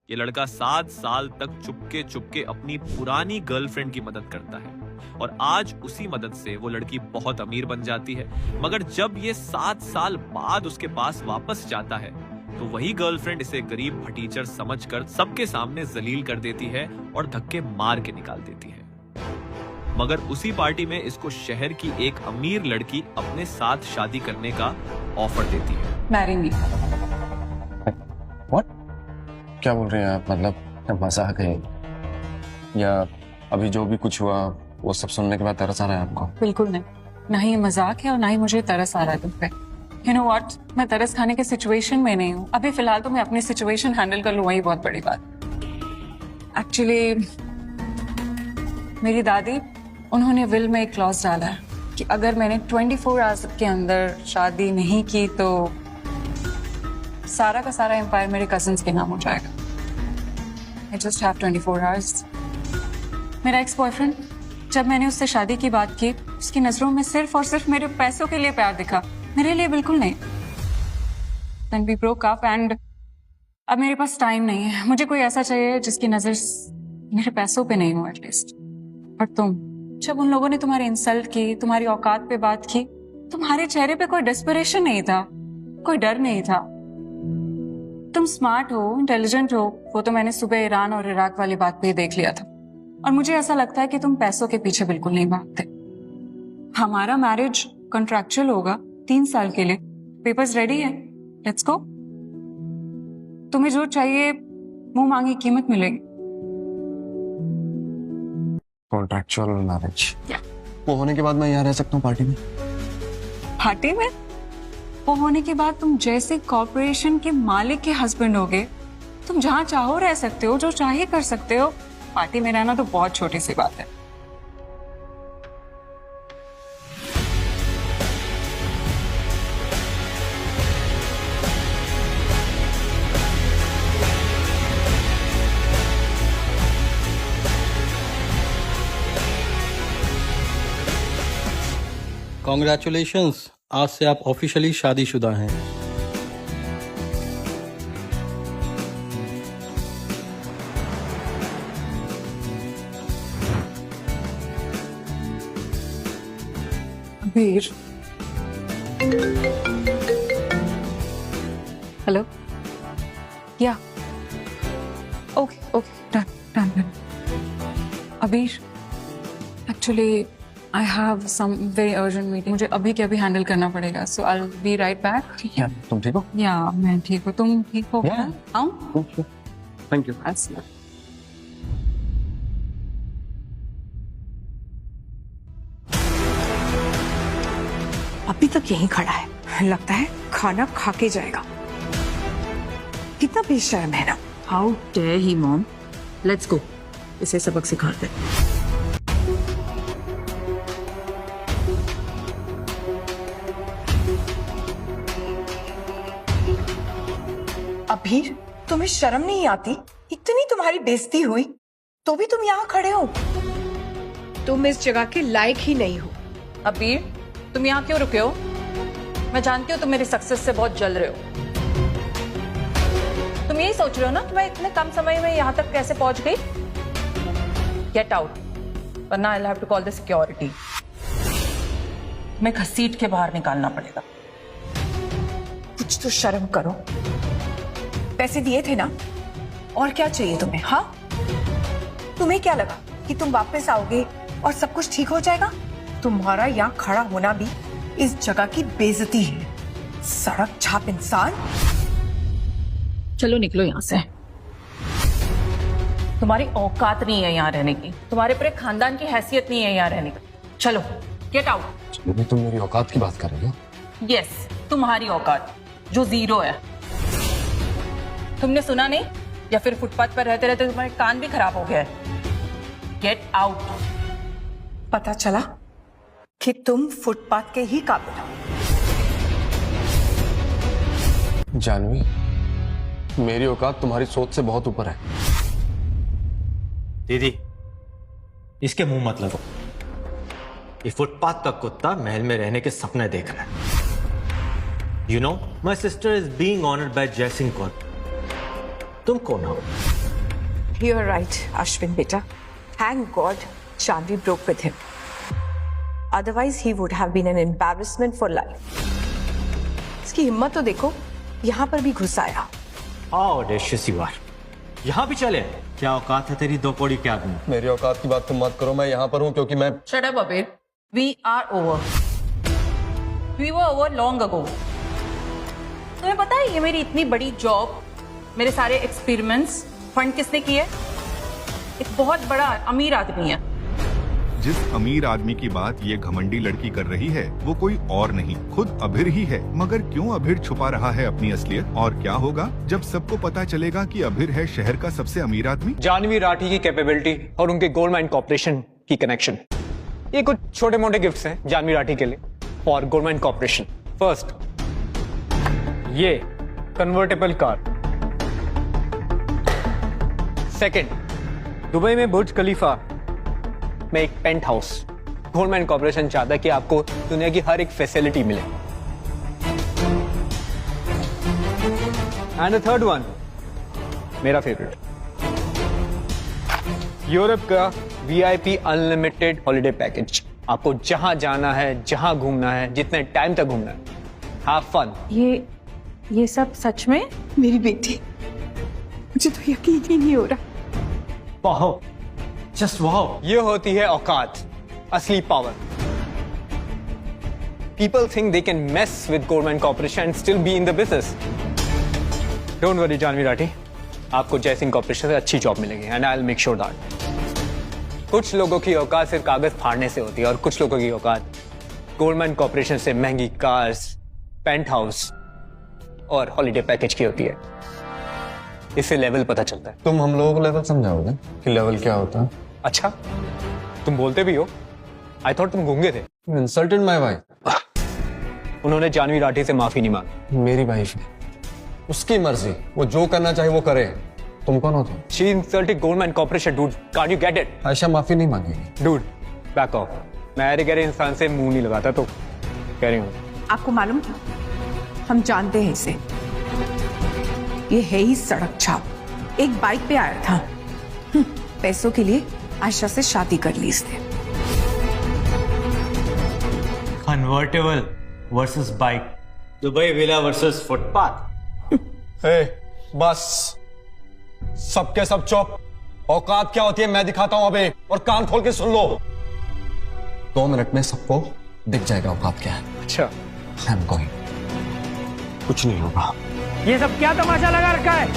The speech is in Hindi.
ये लड़का 7 साल तक चुपके चुपके अपनी पुरानी गर्लफ्रेंड की मदद करता है और आज उसी मदद से वो लड़की बहुत अमीर बन जाती है। मगर जब ये 7 साल बाद उसके पास वापस जाता है तो वही गर्लफ्रेंड इसे गरीब फटीचर समझकर सबके सामने जलील कर देती है और धक्के मार के निकाल देती है। मगर उसी पार्टी में इसको शहर की एक अमीर लड़की अपने साथ शादी करने का ऑफर देती है। Marry me. व्हाट? क्या बोल रहे हैं आप? मतलब मजाक है या अभी जो भी कुछ हुआ वो सब सुनने के बाद तरस आ रहा है आपको? बिल्कुल नहीं, ना ही ये मजाक है और ना ही मुझे तरस आ रहा है तुम पे। यू नो व्हाट, मैं तरस खाने के सिचुएशन में नहीं हूँ अभी। फिलहाल तो मैं अपनी सिचुएशन हैंडल कर लूँ, वही बहुत बड़ी बात। एक्चुअली मेरी दादी, उन्होंने विल में एक क्लॉज डाला है कि अगर मैंने 24 आवर्स के अंदर शादी नहीं की तो सारा का सारा एम्पायर मेरे कजिन्स के नाम हो जाएगा। I just have 24 hours. मेरा एक्स बॉयफ्रेंड, जब मैंने उससे शादी की बात की, उसकी नजरों में सिर्फ और सिर्फ मेरे पैसों के लिए प्यार दिखा, मेरे लिए बिल्कुल नहीं। Then we broke up and अब मेरे पास टाइम नहीं है। मुझे कोई ऐसा चाहिए जिसकी नजर मेरे पैसों पे नहीं हो एटलीस्ट। और तुम, जब उन लोगों ने तुम्हारी इंसल्ट की, तुम्हारी औकात पे बात की, तुम्हारे चेहरे पे कोई डेस्परेशन नहीं था, कोई डर नहीं था। तुम स्मार्ट हो, इंटेलिजेंट हो, वो तो मैंने सुबह ईरान और इराक वाली बात पे ही देख लिया था। और मुझे ऐसा लगता है कि तुम पैसों के पीछे बिल्कुल नहीं भागते। हमारा मैरिज कॉन्ट्रैक्चुअल होगा 3 साल के लिए। पेपर्स रेडी है, लेट्स गो। तुम्हें जो चाहिए मुंह मांगी कीमत मिलेगी। Contractual marriage? वो होने के बाद मैं यहाँ रह सकता हूँ पार्टी में? पार्टी में? वो होने के बाद तुम जैसे कॉर्पोरेशन के मालिक के हस्बैंड होगे, तुम जहाँ चाहो रह सकते हो, जो चाहे कर सकते हो। पार्टी में रहना तो बहुत छोटी सी बात है। कॉन्ग्रेचुलेशंस, आज से आप ऑफिशियली शादीशुदा हैं। अबीर, हेलो, या okay okay, done done done. अबीर, actually I have some very urgent meeting. मुझे अभी के अभी हैंडल करना पड़ेगा, so I'll be right back. ठीक है, तुम ठीक हो? या मैं ठीक हूँ, तुम ठीक हो? Yeah. आऊँ? Thank you. I'll see you. अभी तक यहीं खड़ा है, लगता है खाना खा के जाएगा। कितना बेशर्म है ना। How dare he mom, let's go, इसे सबक सिखाते। अभी तुम्हें शर्म नहीं आती? इतनी तुम्हारी बेइज्जती हुई तो भी तुम यहाँ खड़े हो। तुम इस जगह के लायक ही नहीं हो। अबीर, तुम यहाँ क्यों रुके हो? मैं जानती हूँ तुम मेरी सक्सेस से बहुत जल रहे हो। तुम यही सोच रहे हो ना कि मैं इतने कम समय में यहाँ तक कैसे पहुंच गई? गेट आउट, वरना I have to call the security. मैं घसीट के बाहर निकालना पड़ेगा। कुछ तो शर्म करो। पैसे दिए थे ना, और क्या चाहिए तुम्हें? हाँ, तुम्हें क्या लगा कि तुम वापस आओगे और सब कुछ ठीक हो जाएगा? तुम्हारा यहाँ खड़ा होना भी इस जगह की बेइज्जती है। सड़क छाप इंसान। चलो निकलो यहाँ से। तुम्हारी औकात नहीं है यहाँ रहने की, तुम्हारे पूरे खानदान की हैसियत नहीं है यहाँ रहने की। चलो, गेट आउट। तुम मेरी औकात की बात कर रही हो? यस, तुम्हारी औकात जो 0 है। तुमने सुना नहीं, या फिर फुटपाथ पर रहते रहते तुम्हारे कान भी खराब हो गया है? Get out. पता चला कि तुम फुटपाथ के ही काबिल हो। जानवी, मेरी औकात तुम्हारी सोच से बहुत ऊपर है। दीदी, इसके मुंह मत लगो। ये फुटपाथ का कुत्ता महल में रहने के सपने देख रहा है। You know, my sister is being honoured by Jaisingh Kaur. तुम कौन हो? You're right, Ashwin beta. Thank God Chandvi broke with him. Otherwise, he would have been an embarrassment for life. इसकी हिम्मत तो देखो, यहाँ पर भी घुस आया. How audacious you are. यहाँ भी चले? क्या औकात है तेरी दो कौड़ी के आदमी? मेरी औकात की बात तुम मत करो, मैं यहाँ पर हूँ क्योंकि मैं Shut up, Abir. We are over. We were over long ago. तुम्हें पता है ये मेरी इतनी बड़ी जॉब, मेरे सारे एक्सपेरिमेंट्स फंड किसने किए? एक बहुत बड़ा अमीर आदमी है. जिस अमीर आदमी की बात ये घमंडी लड़की कर रही है वो कोई और नहीं, खुद अभिर ही है. मगर क्यों अभिर छुपा रहा है अपनी असलियत? और क्या होगा जब सबको पता चलेगा कि अभिर है शहर का सबसे अमीर आदमी? जानवी राठी की कैपेबिलिटी और उनके गोल्डमैन कॉर्पोरेशन की कनेक्शन, ये कुछ छोटे मोटे गिफ्ट्स हैं जानवी राठी के लिए और गोल्डमैन कॉर्पोरेशन. फर्स्ट, ये कन्वर्टेबल कार. सेकंड, दुबई में बुर्ज खलीफा में एक पेंट हाउस. गोल्डमैन कॉर्पोरेशन चाहता है कि आपको दुनिया की हर एक फैसिलिटी मिले. एंड द थर्ड वन, मेरा फेवरेट, यूरोप का VIP अनलिमिटेड हॉलिडे पैकेज. आपको जहां जाना है, जहां घूमना है, जितने टाइम तक घूमना है, हैव फन. ये सब सच में? मेरी बेटी, मुझे तो यकीन ही नहीं हो रहा. वाह, जस्ट वाह. ये होती है औकात, असली power. People think they can mess with Goldman Corporation and still be in the business. Don't worry, Janvi Rathi, आपको जयसिंह कॉर्पोरेशन से अच्छी जॉब मिलेगी and I'll make sure that. कुछ लोगों की औकात सिर्फ कागज फाड़ने से होती है और कुछ लोगों की औकात गोल्डमैन कॉर्पोरेशन से महंगी कार्स, पेंट हाउस और हॉलिडे पैकेज की होती है. इससे लेवल पता चलता है. तुम हम लोगों को लेवल समझाओगे कि लेवल क्या होता है? अच्छा, तुम बोलते भी हो. आई थॉट तुम गूंगे थे. You insulted my wife. उन्होंने जानवी राठी से माफी नहीं मांगी. मेरी वाइफ है, उसकी मर्जी, वो जो करना चाहे वो करे. तुम कौन हो तुम? She insulted Goldman Corporation, dude. Can't you get it? Ayesha माफी नहीं मांगेगी. Dude, back off. मैं ऐसे गहरे इंसान से मुंह नहीं लगाता, तो कह रही हूँ. आपको मालूम, हम जानते हैं इसे. ये है ही सड़क छाप. एक बाइक पे आया था. पैसों के लिए आयशा से शादी कर ली इसने. Convertible versus bike, Dubai villa versus footpath. बस सबके सब चुप. औकात क्या होती है मैं दिखाता हूं अभी, और कान खोल के सुन लो. 2 मिनट में सबको दिख जाएगा औकात क्या है. अच्छा, I'm going. कुछ नहीं होगा. ये सब क्या तमाशा लगा रखा है?